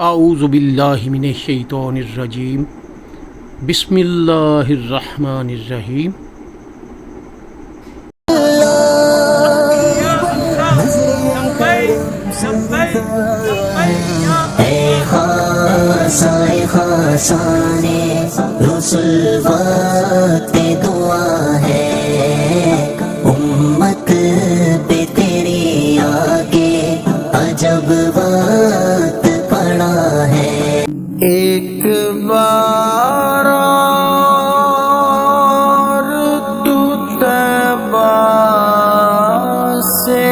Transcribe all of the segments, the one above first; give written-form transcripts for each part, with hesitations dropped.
اعوذ باللہ من الشیطان الرجیم بسم اللہ الرحمن الرحیم رسول وقت دعا ہے امت پہ تیری آگے عجب وقت پڑا ہے. ایک بار اور تو طیبہ سے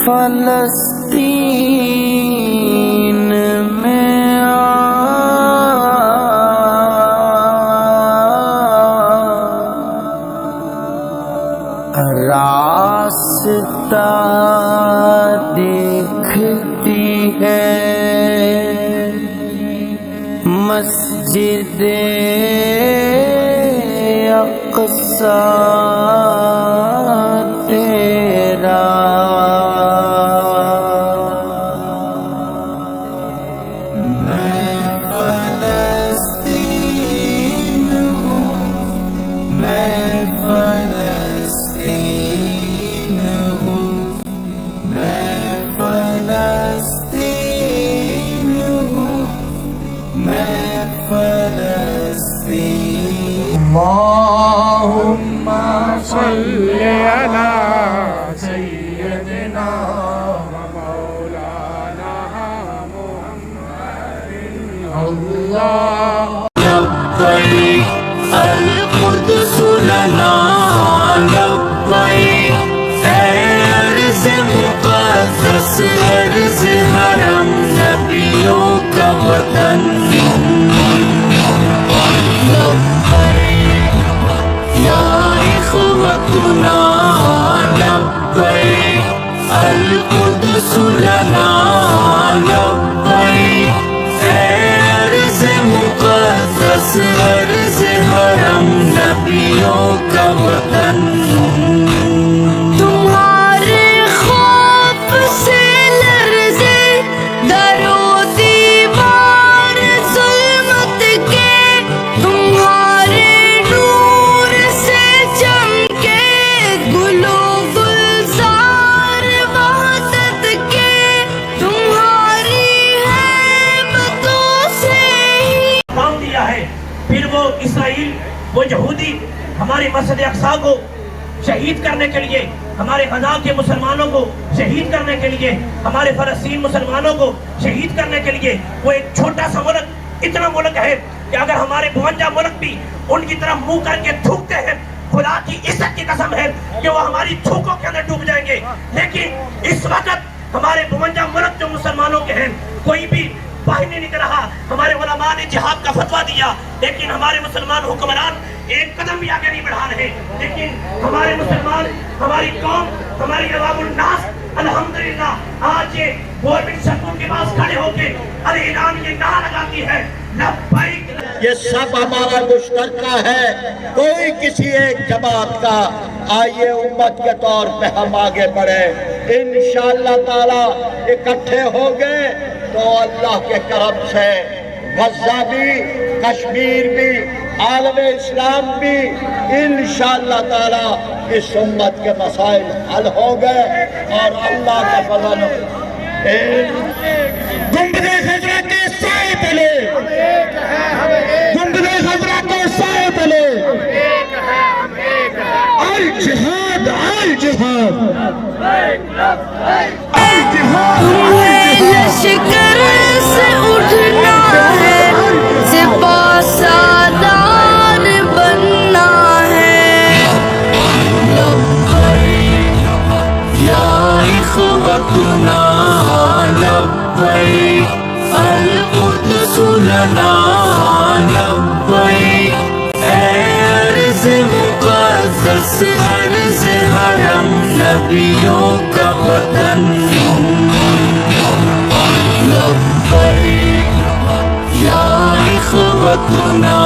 فلسطین میں راستہ دیکھتی ہے مسجد اقصی تیرا. اللهم صل على سيدنا ومولانا محمد. الله لبيك القدس لنا لبيك عرض مقدس عرض حرم نبیوں کا وطن اخوتنا لبيك القدس لنا لبيك عرض مقدس عرض حرم نبیوں کا وطن. تمہارے خوف سے لرزے در و دیوار ظلمت کے تمہارے نور سے چمکے گل و گلزار وحدت کے تمہاری حیبتوں سے ہی کام دیا ہے. پھر وہ اسرائیل وہ یہودی ہمارے مسجد اقصی کو شہید کرنے کے لیے ہمارے غزہ کے مسلمانوں کو شہید کرنے کے لیے ہمارے فلسطین مسلمانوں کو شہید کرنے کے لیے وہ ایک چھوٹا سا ملک اتنا ملک ہے کہ اگر ہمارے 52 ملک بھی ان کی طرف منہ کر کے تھوکتے ہیں خدا کی عزت کی قسم ہے کہ وہ ہماری تھوکوں کے اندر ڈوب جائیں گے. لیکن اس وقت ہمارے 52 ملک جو مسلمانوں کے ہیں کوئی بھی باہر نہیں نکل رہا. ہمارے علماء نے جہاد کا فتویٰ دیا لیکن ہمارے مسلمان حکمران ایک قدم بھی آگے نہیں بڑھا رہے. لیکن ہمارے مسلمان ہماری قوم ہماری عوام الناس الحمدللہ آج یہ گورنمنٹ سڑکوں کے پاس کھڑے ہو کے اعلان یہ نعرہ لگاتی ہے لبیک. یہ سب ہمارا مشترکہ ہے کوئی کسی ایک جماعت کا. آئیے امت کے طور پہ ہم آگے بڑھے انشاءاللہ تعالی. اکٹھے ہو گئے تو اللہ کے کرم سے غزہ بھی کشمیر بھی عالم اسلام بھی انشاءاللہ تعالی اس امت کے مسائل حل ہو گئے اور اللہ کا فضل. گنبد خضرا کے سائے تلے گنبد خضرا کے سائے تلے الجہاد الجہاد الجہاد. لشکر سے اٹھنا ہے سپاہ سالار بننا ہے. لبیک یا اخوتنا لبیک القدس لنا لبیک عرض مقدس عرض حرم نبیوں کا وطن لبیک یا اخوتنا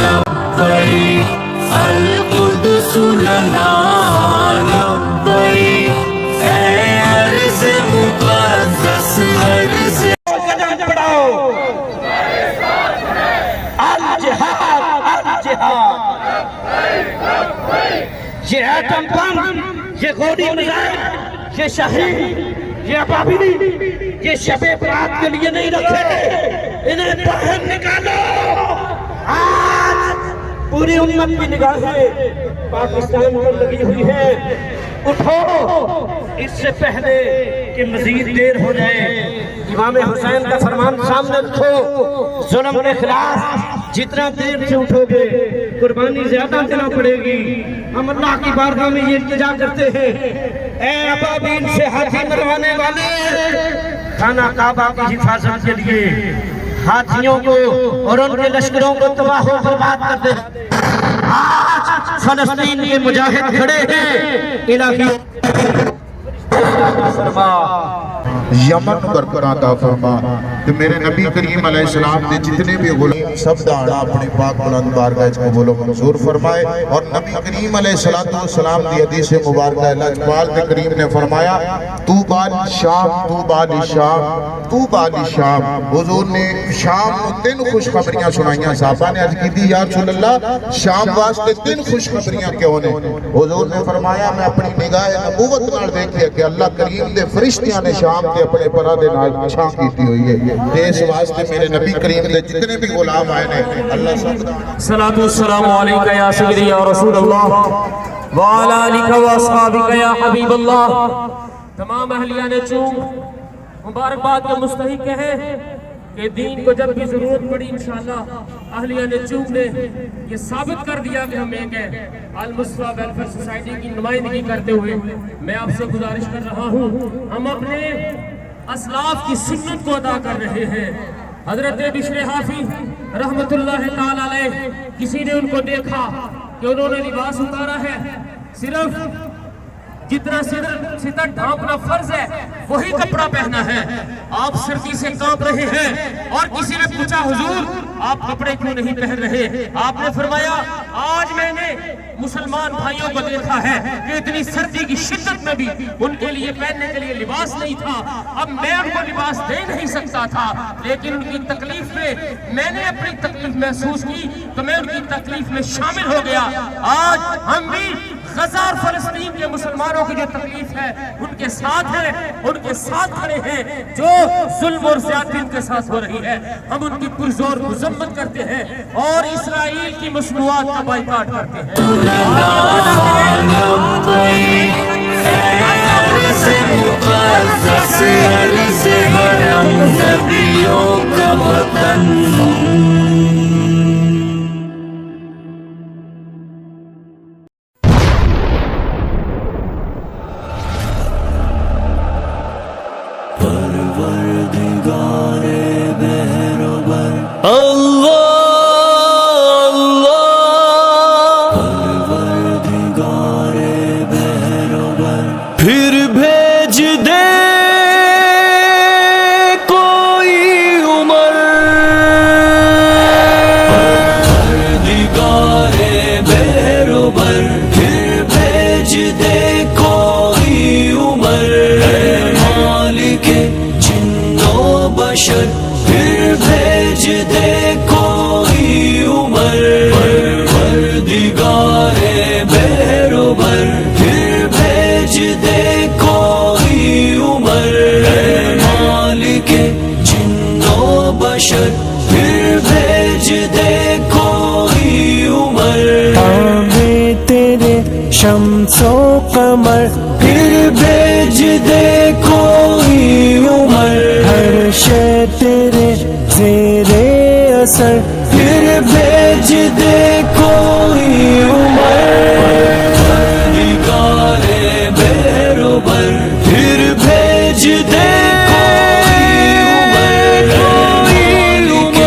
لبیک القدس لنا لبیک عرض یہ ایٹم بم، یہ گولی میزائل، یہ شہید، یہ ابابیلی، یہ شب برات کے لیے نہیں رکھے، انہیں باہر نکالو۔ آج پوری امت کی نگاہیں پاکستان پر لگی ہوئی ہے، اٹھو اس سے پہلے کہ مزید دیر ہو جائے۔ امام حسین کا فرمان سامنے رکھو، ظلم کے خلاف جتنا دیر سے اٹھو گے قربانی زیادہ دینا پڑے گی۔ ہم اللہ کی بارگاہ میں یہ التجا کرتے ہیں، اے ابابیل سے ہاتھی مروانے والے، خانہ کعبہ کی حفاظت کے لیے ہاتھیوں کو اور ان کے لشکروں کو تباہ و برباد کر دے۔ آج فلسطین کے مجاہد کھڑے ہیں، الہی یمن برقرار عطا فرما کہ میرے نبی کریم علیہ السلام نے جتنے بھی غلام سب دانا اپنے پاک بلند بارگاہ قبول و منظور فرمائے۔ اور نبی کریم علیہ السلام کی حدیث مبارکہ اللہ اقبال کریم نے فرمایا طوبیٰ للشام طوبیٰ للشام طوبیٰ للشام۔ حضور نے شام کو 3 خوشخبریاں سنائیاں، صحابہ نے عرض کی تھی یا رسول اللہ شام واسطے 3 خوشخبریاں کیوں نے؟ حضور نے فرمایا میں اپنی نگاہ نبوت نال دیکھیا کہ اللہ کریم دے فرشتیاں نے شام کے اپنے پرا دے نال چھاں کیتی ہوئی ہے۔ اس واسطے میرے نبی کریم دے جتنے بھی غلام آئے نے اللہ صلاۃ والسلام علیکہ یا سیدی یا رسول اللہ وعلی آلکہ و اصحابکہ یا حبیب اللہ۔ تمام اہلیان چونگ مبارکباد کے مستحق ہیں کہ دین کو جب بھی ضرورت پڑی انشاءاللہ اہلیان چونگ نے یہ ثابت کر دیا کہ ہم ایک ہیں۔ المصطفیٰ ویلفیئر سوسائٹی کی نمائندگی کرتے ہوئے میں آپ سے گزارش کر رہا ہوں، ہم اپنے اسلاف کی سنت کو ادا کر رہے ہیں۔ حضرت بشر حافی رحمت اللہ تعالی علیہ، کسی نے ان کو دیکھا کہ انہوں نے لباس اتارا ہے، صرف جتنا ستر ڈھانپنا فرض ہے وہی کپڑا پہنا ہے، آپ سردی سے کانپ رہے ہیں۔ اور کسی نے پوچھا حضور آپ کپڑے کیوں نہیں پہن رہے؟ آپ نے فرمایا آج میں نے مسلمان بھائیوں کو دیکھا ہے کہ اتنی سردی کی شدت میں بھی ان کے لیے پہننے کے لیے لباس نہیں تھا، اب میں ان کو لباس دے نہیں سکتا تھا، لیکن ان کی تکلیف میں نے اپنی تکلیف محسوس کی تو میں ان کی تکلیف میں شامل ہو گیا۔ آج ہم بھی غزہ اور فلسطین کے مسلمانوں کی جو تکلیف ہے ان کے ساتھ ہیں، ان کے ساتھ کھڑے ہیں، جو ظلم اور زیادتی ان کے ساتھ ہو رہی ہے ہم ان کی پرزور مذمت کرتے ہیں اور اسرائیل کی مصنوعات کا بائیکاٹ کرتے ہیں۔ پھر بھیج دے کوئی عمر پروردگار بہروبر، پھر بھیج دے کوئی عمر مالک جن و بشر، پھر بھیج دے کوئی عمر پروردگار بہروبر، پھر بھیج دے کوئی عمر مالک جن و بشر، پھر بھیج دے کوئی عمر آمیں تیرے شمس و قمر، پھر بھیج دے کوئی عمر ہر شے تیرے زیر اثر، پھر بھیج دے کوئی عمر پروردگار بہروبر، پھر بھیج دے کوئی عمر مالک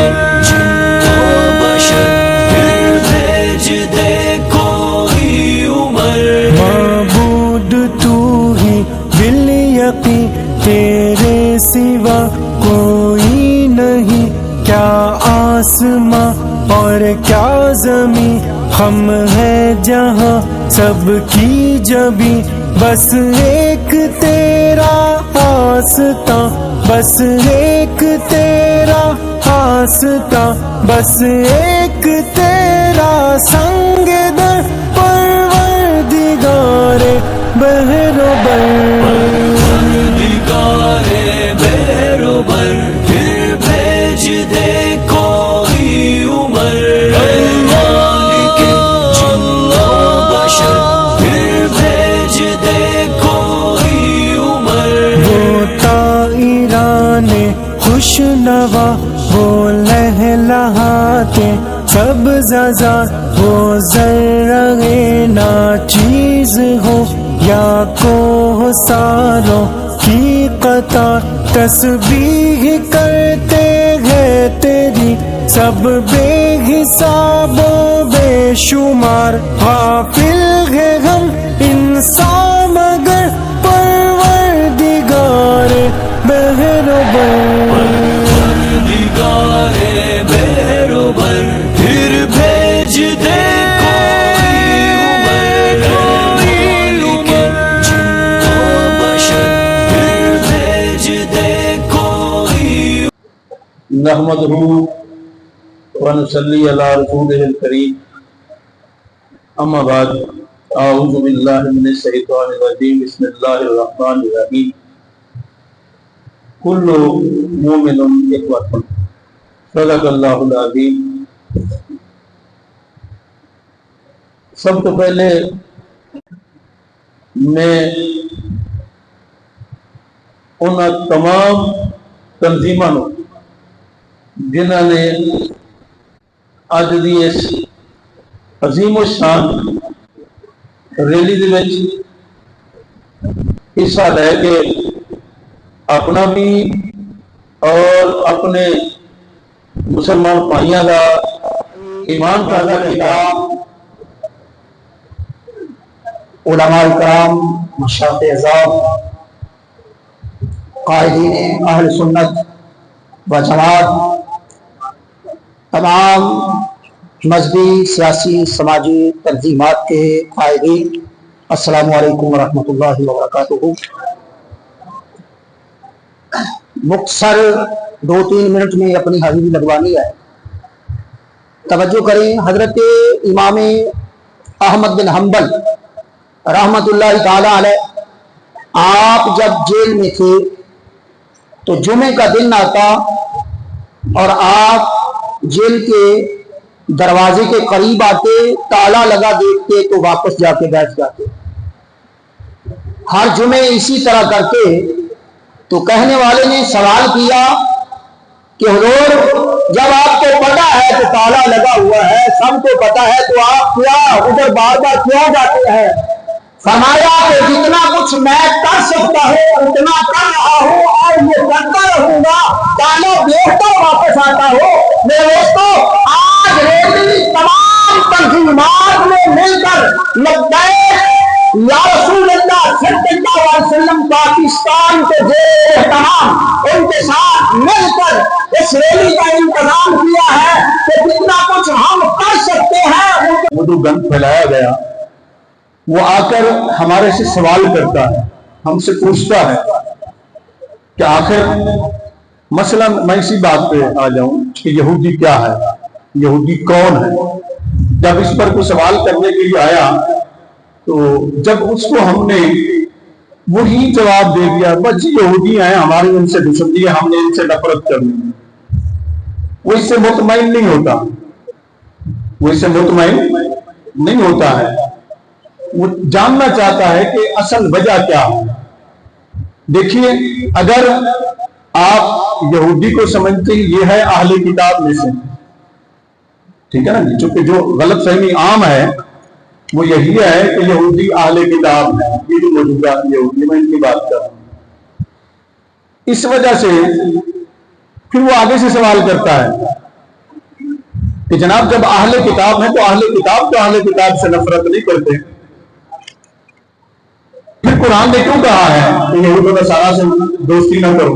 جن و بشر، پھر بھیج دے کوئی عمر معبود تو ہی بالیقین، تیرے سوا کوئی نہیں، کیا آسماں اور کیا زمین، ہم ہے جہاں سب کی جبیں، بس ایک تیرا آستاں، بس ایک تیرا آستاں، بس ایک تیرا سنگ در پروردگار بہروبر پروردگار بہروبر پھر بھیج دے کوئی عمر مالک جن و بشر پھر بھیج دے کوئی عمر وہ طائران خوش نوا وہ لہلہاتے سب زازا وہ ذرہ ناچیز ہو یا کوہ ساروں کی قطار تسبیح کرتے ہیں تیری سب بے حساب و بے شمار غافل ہے ہم انسان مگر پروردگار بہروبر پروردگار بہروبر پھر بھیج دے کوئی عمر جن و بشر پھر بھیج دے کوئی نحمدہ ونصلی علی رسولہ الکریم اما بعد اعوذ باللہ من الشیطان الرجیم بسم اللہ الرحمن الرحیم کل مومن اخوۃ صدق اللہ العظیم۔ سب تو پہلے میں ان تمام تنظیموں جنہوں نے اج دی اس عظیم الشان ریلی دے وچ حصہ لے کے اپنا بھی اور اپنے مسلمان بھائیاں کا ایمان تازہ کیا، علماء کرام، مشائخ اعظام، قائدین اہل سنت و جماعت، تمام مذہبی، سیاسی، سماجی تنظیمات کے قائدین، السلام علیکم ورحمۃ اللہ وبرکاتہ۔ مختصر 2-3 منٹ میں اپنی حاضری لگوانی ہے۔ توجہ کریں، حضرت امام احمد بن حنبل رحمت اللہ تعالی علیہ آپ جب جیل میں تھے تو جمعے کا دن آتا اور آپ جیل کے دروازے کے قریب آتے، تالا لگا دیکھتے تو واپس جا کے بیٹھ جاتے۔ ہر جمعے اسی طرح کرتے تو کہنے والے نے سوال کیا کہ حضور جب آپ کو پتا ہے کہ تالا لگا ہوا ہے، سب کو پتا ہے، تو آپ کیا ادھر بار بار کیوں جاتے ہیں؟ فرمایا کہ جتنا کچھ میں کر سکتا ہوں اتنا کر رہا ہوں اور یہ کرتا رہوں گا، تالا دیکھتا واپس آتا ہوں۔ میرے دوستو، آج ریلی تمام تنظیمات نے مل کر لبیک یا رسول اللہ صلی اللہ علیہ وسلم پاکستان کے زیر اہتمام ان کے ساتھ مل کر اس ریلی کا انتظام کیا ہے کہ جتنا کچھ ہم کر سکتے ہیں۔ وہ جو گند پھیلایا گیا وہ آ کر ہمارے سے سوال کرتا ہے، ہم سے پوچھتا ہے کہ آخر مثلا میں اسی بات پہ آ جاؤں کہ یہودی کیا ہے، یہودی کون ہے۔ جب اس پر کوئی سوال کرنے کے لیے آیا تو جب اس کو ہم نے وہی جواب دے دیا، بس یہودی ہیں، ہماری ان سے دشمنی ہے، ہم نے ان سے نفرت کرنی، وہ اس سے مطمئن نہیں ہوتا، وہ اس سے مطمئن نہیں ہوتا ہے۔ وہ جاننا چاہتا ہے کہ اصل وجہ کیا ہے۔ دیکھیے، اگر آپ یہودی کو سمجھتے ہیں یہ ہے اہل کتاب میں سے، ٹھیک ہے نا، چونکہ جو غلط فہمی عام ہے وہ یہی ہے کہ یہودی اہل کتاب ہے، یہ جو موجودہ یہودی، میں ان کی بات کر رہا ہوں۔ اس وجہ سے پھر وہ آگے سے سوال کرتا ہے کہ جناب جب اہل کتاب ہیں تو اہل کتاب تو اہل کتاب سے نفرت نہیں کرتے، پھر قرآن نے کیوں کہا ہے کہ یہود و نصارا سے دوستی نہ کرو؟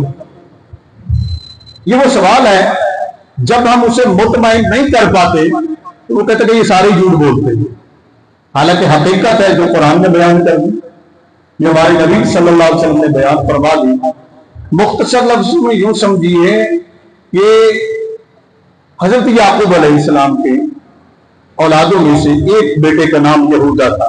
یہ وہ سوال ہے، جب ہم اسے مطمئن نہیں کر پاتے تو وہ کہتے کہ یہ سارے جھوٹ بولتے ہیں، حالانکہ حقیقت ہے جو قرآن نے بیان کر دی، جو ہمارے نبی صلی اللہ علیہ وسلم نے بیان فرما دی۔ مختصر لفظوں میں یوں سمجھیے کہ حضرت یعقوب علیہ السلام کے اولادوں میں سے ایک بیٹے کا نام یہودا تھا،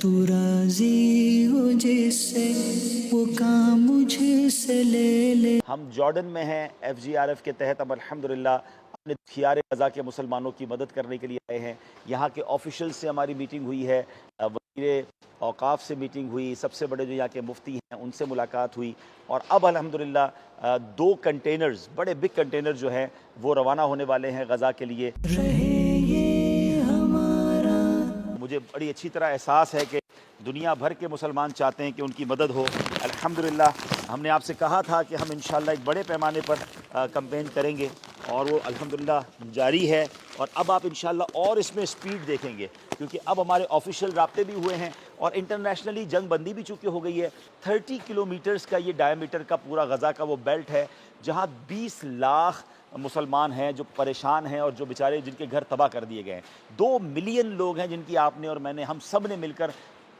تو راضی ہو جس سے وہ کام مجھ سے لے لے. ہم جارڈن میں ہیں. FGRF کے تحت ہم الحمدللہ اپنے خیار غزہ کے مسلمانوں کی مدد کرنے کے لیے آئے ہیں. یہاں کے آفیشل سے ہماری میٹنگ ہوئی ہے, وزیر اوقاف سے میٹنگ ہوئی, سب سے بڑے جو یہاں کے مفتی ہیں ان سے ملاقات ہوئی, اور اب الحمدللہ 2 کنٹینرز, بڑے بگ کنٹینر جو ہیں وہ روانہ ہونے والے ہیں غزہ کے لیے. مجھے بڑی اچھی طرح احساس ہے کہ دنیا بھر کے مسلمان چاہتے ہیں کہ ان کی مدد ہو. الحمدللہ ہم نے آپ سے کہا تھا کہ ہم انشاءاللہ ایک بڑے پیمانے پر کمپین کریں گے, اور وہ الحمدللہ جاری ہے. اور اب آپ انشاءاللہ اور اس میں سپیڈ دیکھیں گے, کیونکہ اب ہمارے آفیشیل رابطے بھی ہوئے ہیں, اور انٹرنیشنلی جنگ بندی بھی چونکہ ہو گئی ہے. 30 کلومیٹرز کا یہ ڈائیمیٹر کا پورا غزہ کا وہ بیلٹ ہے, جہاں 20 لاکھ مسلمان ہیں جو پریشان ہیں اور جو بیچارے جن کے گھر تباہ کر دیے گئے ہیں. 2 ملین لوگ ہیں جن کی آپ نے اور میں نے, ہم سب نے مل کر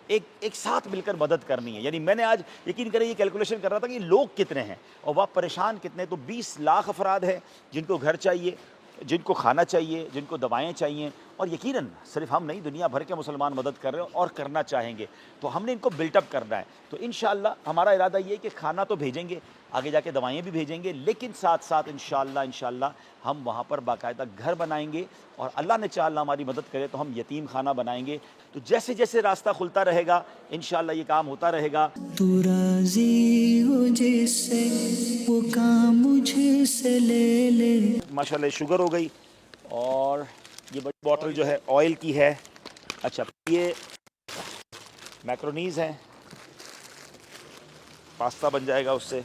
ایک ساتھ مل کر مدد کرنی ہے. یعنی میں نے آج یقین کریں یہ کیلکولیشن کر رہا تھا کہ یہ لوگ کتنے ہیں اور وہ پریشان کتنے. تو 20 لاکھ افراد ہیں جن کو گھر چاہیے, جن کو کھانا چاہیے, جن کو دوائیں چاہیے, اور یقیناً صرف ہم نہیں, دنیا بھر کے مسلمان مدد کر رہے ہیں اور کرنا چاہیں گے. تو ہم نے ان کو بلٹ اپ کرنا ہے. تو انشاءاللہ ہمارا ارادہ یہ ہے کہ کھانا تو بھیجیں گے, آگے جا کے دوائیں بھی بھیجیں گے, لیکن ساتھ ساتھ انشاءاللہ ہم وہاں پر باقاعدہ گھر بنائیں گے, اور اللہ نے چاہا اللہ ہماری مدد کرے تو ہم یتیم خانہ بنائیں گے. تو جیسے جیسے راستہ کھلتا رہے گا انشاءاللہ یہ کام ہوتا رہے گا. تو راضی ہو جس سے وہ کام مجھ سے لے لے. ماشاءاللہ شوگر ہو گئی, اور یہ بڑی بوٹل جو ہے آئل کی ہے. اچھا یہ میکرونیز ہیں, پاستا بن جائے گا اس سے.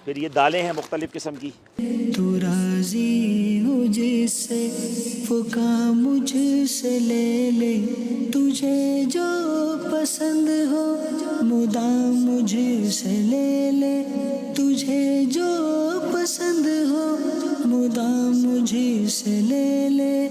پھر یہ دالیں ہیں مختلف قسم کی. تو راضی ہو جس سے وہ کام مجھ سے لے لے. تجھے جو پسند ہو مدام مجھ سے لے لے. تجھے جو پسند ہو مدام مجھ سے لے لے.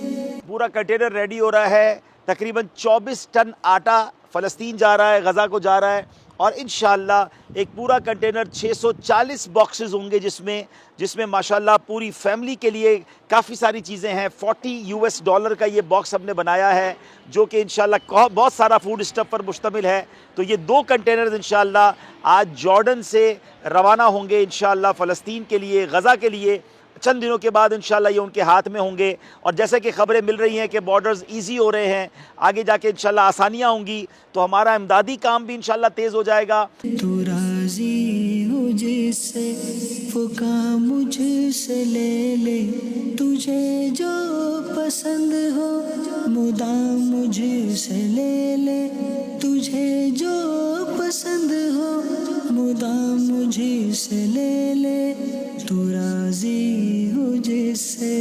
پورا کنٹینر ریڈی ہو رہا ہے. تقریباً 24 ٹن آٹا فلسطین جا رہا ہے, غزہ کو جا رہا ہے, اور انشاءاللہ ایک پورا کنٹینر 640 باکسز ہوں گے جس میں ماشاءاللہ پوری فیملی کے لیے کافی ساری چیزیں ہیں. $40 کا یہ باکس ہم نے بنایا ہے, جو کہ انشاءاللہ بہت سارا فوڈ اسٹف پر مشتمل ہے. تو یہ 2 کنٹینرز انشاءاللہ آج جارڈن سے روانہ ہوں گے انشاءاللہ فلسطین کے لیے, غزہ کے لیے. چند دنوں کے بعد انشاءاللہ یہ ان کے ہاتھ میں ہوں گے, اور جیسے کہ خبریں مل رہی ہیں کہ بارڈرز ایزی ہو رہے ہیں, آگے جا کے انشاءاللہ آسانیاں ہوں گی, تو ہمارا امدادی کام بھی انشاءاللہ تیز ہو جائے گا. تو راضی ہو جس سے وہ کام مجھ سے لے لے. تجھے جو پسند ہو مدام مجھ سے لے لے. تجھے جو پسند ہو مدام مجھ سے لے لے. تو راضی ہو جس سے